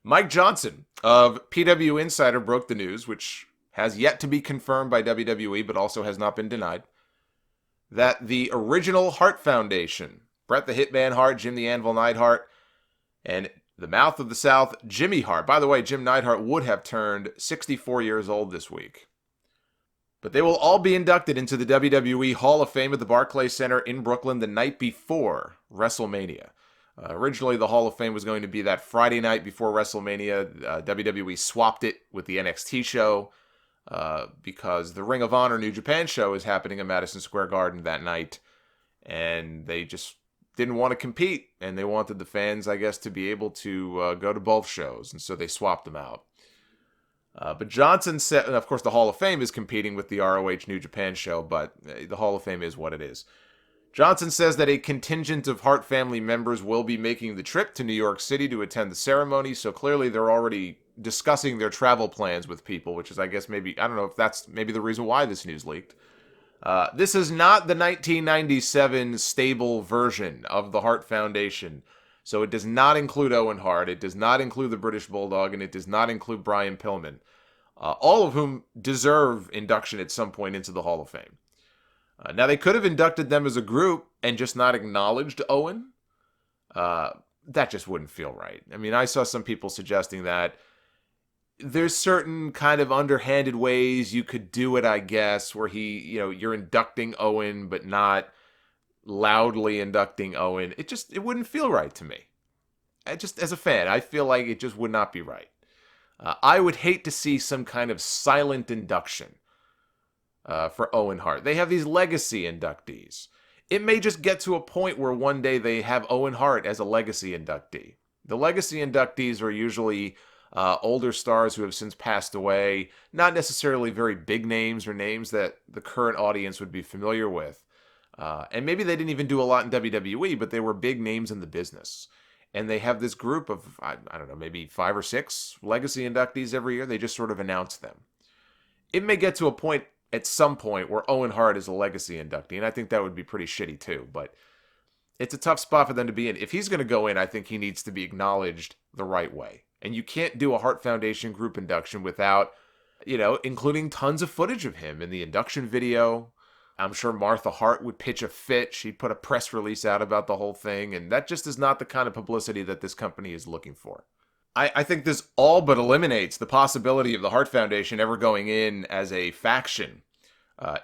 Mike Johnson of PWInsider broke the news, which has yet to be confirmed by WWE, but also has not been denied, that the original Hart Foundation, Bret the Hitman Hart, Jim the Anvil Neidhart, and the Mouth of the South, Jimmy Hart. By the way, Jim Neidhart would have turned 64 years old this week. But they will all be inducted into the WWE Hall of Fame at the Barclays Center in Brooklyn the night before WrestleMania. Originally, the Hall of Fame was going to be that Friday night before WrestleMania. WWE swapped it with the NXT show because the Ring of Honor New Japan show is happening in Madison Square Garden that night. And they just didn't want to compete. And they wanted the fans, I guess, to be able to go to both shows. And so they swapped them out. But Johnson said, and of course, the Hall of Fame is competing with the ROH New Japan show, but the Hall of Fame is what it is. Johnson says that a contingent of Hart family members will be making the trip to New York City to attend the ceremony, so clearly they're already discussing their travel plans with people, which is, I guess, maybe, I don't know if that's maybe the reason why this news leaked. This is not the 1997 stable version of the Hart Foundation, so it does not include Owen Hart, it does not include the British Bulldog, and it does not include Brian Pillman, all of whom deserve induction at some point into the Hall of Fame. Now, they could have inducted them as a group and just not acknowledged Owen. That just wouldn't feel right. I mean, I saw some people suggesting that there's certain kind of underhanded ways you could do it, I guess, where you're inducting Owen, but not loudly inducting Owen. It wouldn't feel right to me. As a fan, I feel like it just would not be right. I would hate to see some kind of silent induction for Owen Hart. They have these legacy inductees. It may just get to a point where one day they have Owen Hart as a legacy inductee. The legacy inductees are usually older stars who have since passed away, not necessarily very big names or names that the current audience would be familiar with. And maybe they didn't even do a lot in WWE, but they were big names in the business. And they have this group of, I don't know, maybe 5 or 6 legacy inductees every year. They just sort of announce them. It may get to a point at some point where Owen Hart is a legacy inductee, and I think that would be pretty shitty too, but it's a tough spot for them to be in. If he's going to go in, I think he needs to be acknowledged the right way. And you can't do a Hart Foundation group induction without, including tons of footage of him in the induction video. I'm sure Martha Hart would pitch a fit. She'd put a press release out about the whole thing, and that just is not the kind of publicity that this company is looking for. I think this all but eliminates the possibility of the Hart Foundation ever going in as a faction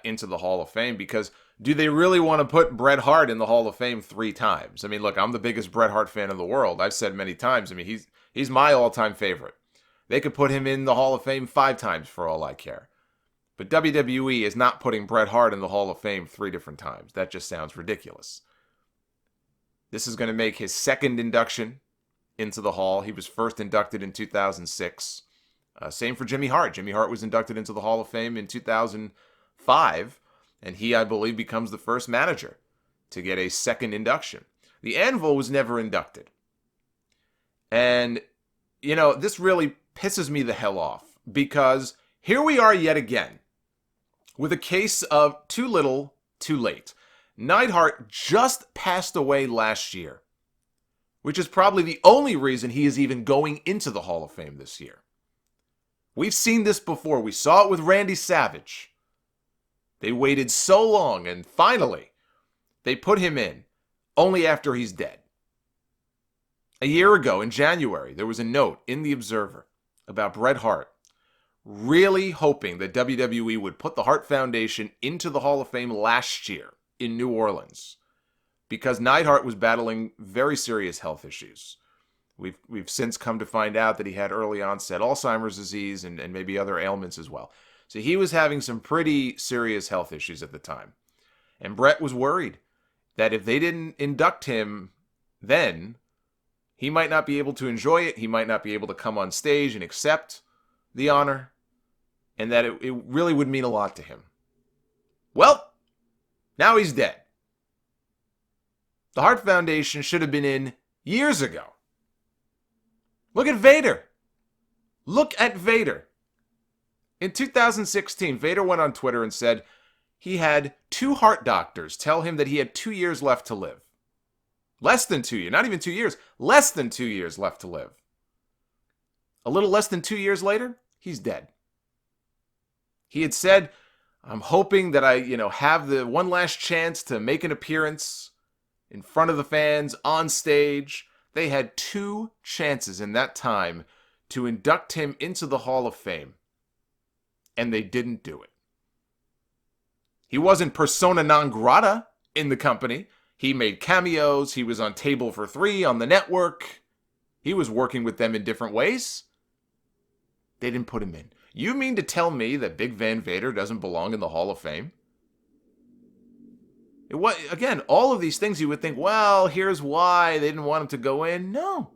into the Hall of Fame, because do they really want to put Bret Hart in the Hall of Fame 3 times? I mean, look, I'm the biggest Bret Hart fan in the world. I've said many times, I mean, he's my all-time favorite. They could put him in the Hall of Fame 5 times for all I care. But WWE is not putting Bret Hart in the Hall of Fame 3 different times. That just sounds ridiculous. This is going to make his second induction into the Hall. He was first inducted in 2006. Same for Jimmy Hart. Jimmy Hart was inducted into the Hall of Fame in 2005, and he, I believe, becomes the first manager to get a second induction. The Anvil was never inducted. And, this really pisses me the hell off, because here we are yet again with a case of too little, too late. Neidhart just passed away last year, which is probably the only reason he is even going into the Hall of Fame this year. We've seen this before. We saw it with Randy Savage. They waited so long, and finally, they put him in, only after he's dead. A year ago, in January, there was a note in The Observer about Bret Hart really hoping that WWE would put the Hart Foundation into the Hall of Fame last year in New Orleans, because Neidhart was battling very serious health issues. We've since come to find out that he had early onset Alzheimer's disease and maybe other ailments as well. So he was having some pretty serious health issues at the time. And Bret was worried that if they didn't induct him then, he might not be able to enjoy it. He might not be able to come on stage and accept the honor, and that it really would mean a lot to him. Well, now he's dead. The Hart Foundation should have been in years ago. Look at Vader. Look at Vader. In 2016, Vader went on Twitter and said he had 2 heart doctors tell him that he had 2 years left to live. Less than 2 years, not even 2 years, less than 2 years left to live. A little less than 2 years later, he's dead. He had said, I'm hoping that I, have the one last chance to make an appearance in front of the fans, on stage. They had 2 chances in that time to induct him into the Hall of Fame, and they didn't do it. He wasn't persona non grata in the company. He made cameos. He was on Table for 3 on the network. He was working with them in different ways. They didn't put him in. You mean to tell me that Big Van Vader doesn't belong in the Hall of Fame? Again, all of these things you would think, well, here's why they didn't want him to go in. No.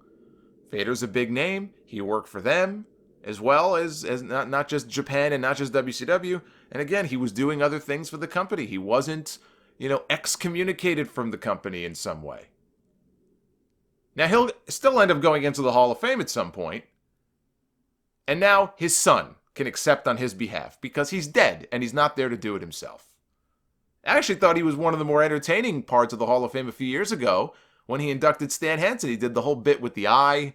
Vader's a big name. He worked for them, as well as not just Japan and not just WCW. And again, he was doing other things for the company. He wasn't, excommunicated from the company in some way. Now, he'll still end up going into the Hall of Fame at some point. And now his son can accept on his behalf because he's dead and he's not there to do it himself. I actually thought he was one of the more entertaining parts of the Hall of Fame a few years ago when he inducted Stan Hansen. He did the whole bit with the eye,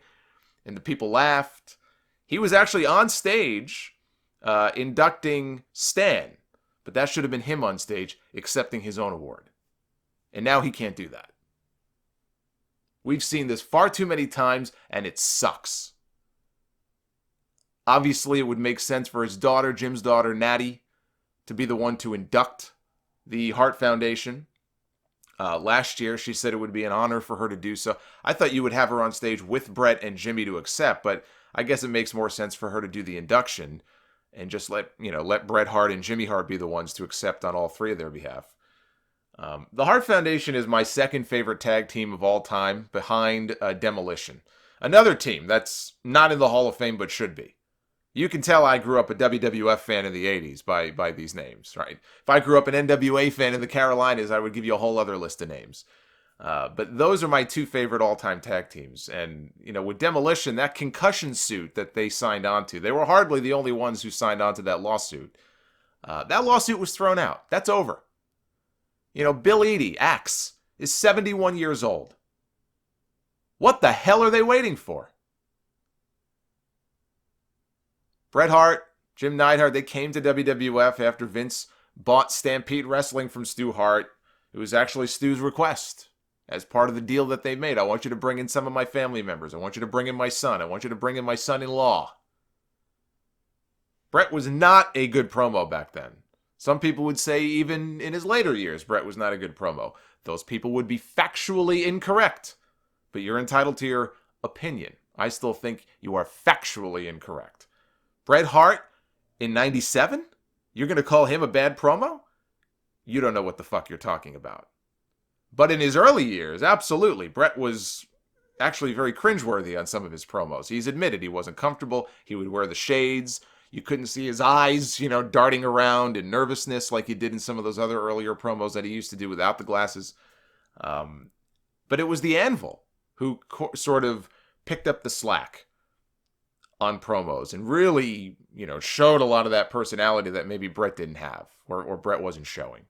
and the people laughed. He was actually on stage inducting Stan, but that should have been him on stage accepting his own award. And now he can't do that. We've seen this far too many times, and it sucks. Obviously, it would make sense for his daughter, Jim's daughter, Natty, to be the one to induct the Hart Foundation. Last year, she said it would be an honor for her to do so. I thought you would have her on stage with Bret and Jimmy to accept, but I guess it makes more sense for her to do the induction and just let Bret Hart and Jimmy Hart be the ones to accept on all 3 of their behalf. The Hart Foundation is my second favorite tag team of all time, behind Demolition. Another team that's not in the Hall of Fame but should be. You can tell I grew up a WWF fan in the 80s by these names, right? If I grew up an NWA fan in the Carolinas, I would give you a whole other list of names. But those are my 2 favorite all-time tag teams. And, with Demolition, that concussion suit that they signed onto, they were hardly the only ones who signed onto that lawsuit. That lawsuit was thrown out. That's over. Bill Eadie, Axe, is 71 years old. What the hell are they waiting for? Bret Hart, Jim Neidhart, they came to WWF after Vince bought Stampede Wrestling from Stu Hart. It was actually Stu's request as part of the deal that they made. I want you to bring in some of my family members. I want you to bring in my son. I want you to bring in my son-in-law. Bret was not a good promo back then. Some people would say even in his later years, Bret was not a good promo. Those people would be factually incorrect. But you're entitled to your opinion. I still think you are factually incorrect. Bret Hart in 97? You're going to call him a bad promo? You don't know what the fuck you're talking about. But in his early years, absolutely, Bret was actually very cringeworthy on some of his promos. He's admitted he wasn't comfortable. He would wear the shades. You couldn't see his eyes, darting around in nervousness like he did in some of those other earlier promos that he used to do without the glasses. But it was the Anvil who sort of picked up the slack on promos and really, showed a lot of that personality that maybe Bret didn't have or Bret wasn't showing.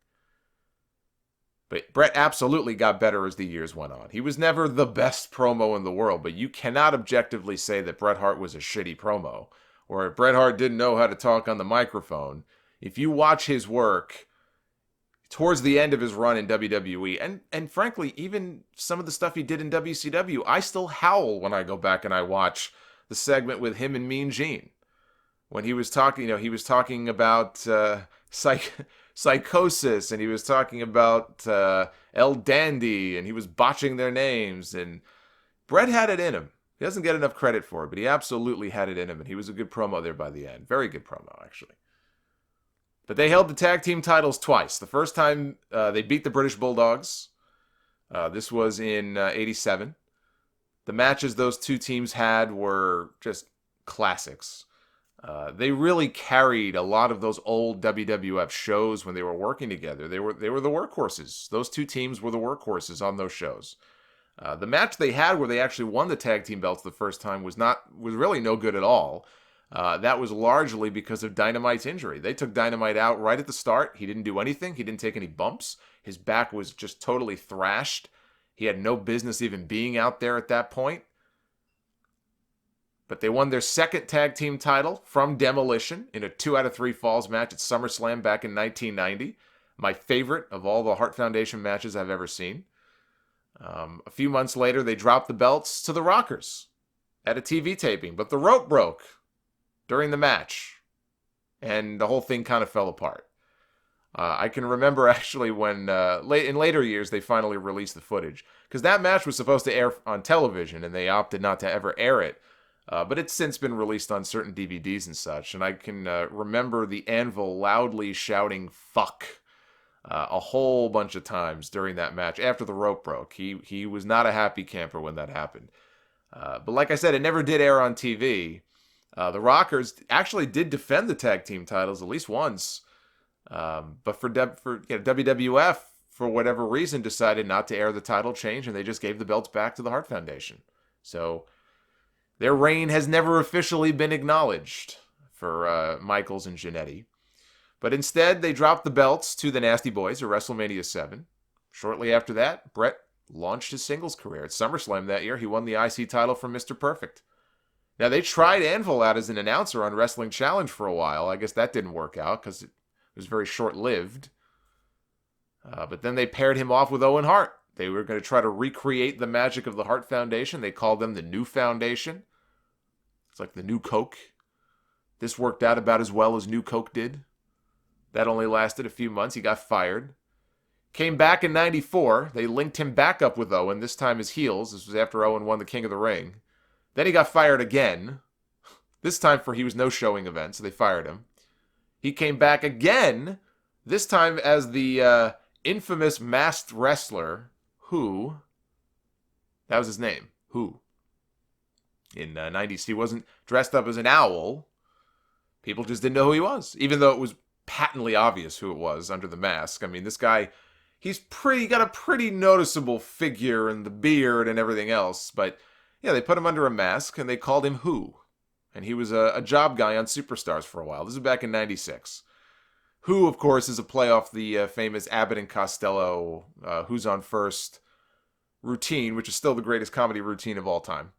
But Bret absolutely got better as the years went on. He was never the best promo in the world, but you cannot objectively say that Bret Hart was a shitty promo or Bret Hart didn't know how to talk on the microphone. If you watch his work towards the end of his run in WWE, and frankly, even some of the stuff he did in WCW, I still howl when I go back and I watch the segment with him and Mean Gene. When he was talking, he was talking about Psychosis, and he was talking about El Dandy, and he was botching their names, and Bret had it in him. He doesn't get enough credit for it, but he absolutely had it in him, and he was a good promo there by the end. Very good promo, actually. But they held the tag team titles twice. The first time they beat the British Bulldogs. This was in 87. The matches those 2 teams had were just classics. They really carried a lot of those old WWF shows when they were working together. They were the workhorses. Those 2 teams were the workhorses on those shows. The match they had where they actually won the tag team belts the first time was really no good at all. That was largely because of Dynamite's injury. They took Dynamite out right at the start. He didn't do anything. He didn't take any bumps. His back was just totally thrashed. He had no business even being out there at that point. But they won their second tag team title from Demolition in a 2 out of 3 falls match at SummerSlam back in 1990. My favorite of all the Hart Foundation matches I've ever seen. A few months later, they dropped the belts to the Rockers at a TV taping, but the rope broke during the match, and the whole thing kind of fell apart. I can remember actually when, in later years, they finally released the footage, because that match was supposed to air on television, and they opted not to ever air it. But it's since been released on certain DVDs and such, and I can remember the Anvil loudly shouting "fuck" a whole bunch of times during that match after the rope broke. He was not a happy camper when that happened. But like I said, it never did air on TV. The Rockers actually did defend the tag team titles at least once, but for WWF, for whatever reason, decided not to air the title change, and they just gave the belts back to the Hart Foundation. So their reign has never officially been acknowledged for Michaels and Jannetty. But instead, they dropped the belts to the Nasty Boys at WrestleMania 7. Shortly after that, Bret launched his singles career. At SummerSlam that year, he won the IC title from Mr. Perfect. Now, they tried Anvil out as an announcer on Wrestling Challenge for a while. I guess that didn't work out because it was very short-lived. But then they paired him off with Owen Hart. They were going to try to recreate the magic of the Hart Foundation. They called them the New Foundation. It's like the New Coke. This worked out about as well as New Coke did. That only lasted a few months. He got fired. Came back in 94. They linked him back up with Owen, this time as heels. This was after Owen won the King of the Ring. Then he got fired again. This time for he was no-showing event, so they fired him. He came back again, this time as the infamous masked wrestler, Who. That was his name, Who. In 90s, he wasn't dressed up as an owl. People just didn't know who he was, even though it was patently obvious who it was under the mask. I mean, this guy, he's got a pretty noticeable figure and the beard and everything else. But yeah, they put him under a mask and they called him Who. And he was a job guy on Superstars for a while. This is back in 96. Who, of course, is a play off the famous Abbott and Costello Who's on First routine, which is still the greatest comedy routine of all time.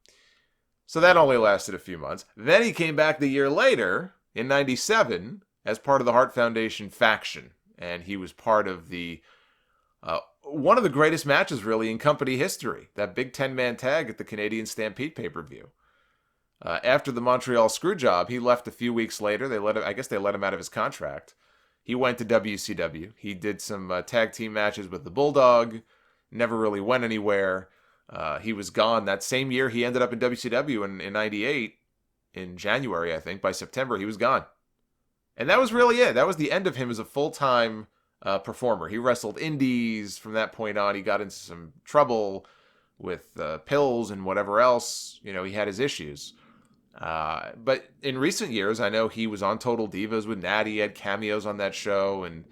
So that only lasted a few months. Then he came back the year later, in 97, as part of the Hart Foundation faction. And he was part of the one of the greatest matches, really, in company history. That big 10-man tag at the Canadian Stampede pay-per-view. After the Montreal Screwjob, he left a few weeks later. I guess they let him out of his contract. He went to WCW. He did some tag team matches with the Bulldog. Never really went anywhere. He was gone. That same year, he ended up in WCW in 98. In January, I think. By September, he was gone. And that was really it. That was the end of him as a full-time performer. He wrestled indies. From that point on, he got into some trouble with pills and whatever else. You know, he had his issues. But in recent years, I know he was on Total Divas with Natty. He had cameos on that show. And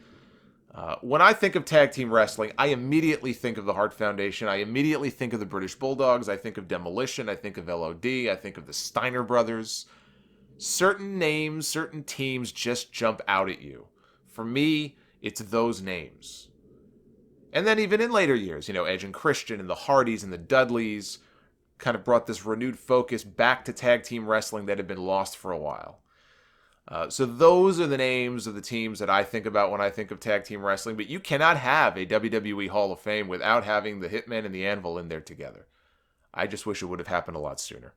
when I think of tag team wrestling, I immediately think of the Hart Foundation. I immediately think of the British Bulldogs. I think of Demolition. I think of LOD. I think of the Steiner Brothers. Certain names, certain teams just jump out at you. For me, it's those names. And then even in later years, you know, Edge and Christian and the Hardys and the Dudleys kind of brought this renewed focus back to tag team wrestling that had been lost for a while. So those are the names of the teams that I think about when I think of tag team wrestling. But you cannot have a WWE Hall of Fame without having the Hitman and the Anvil in there together. I just wish it would have happened a lot sooner.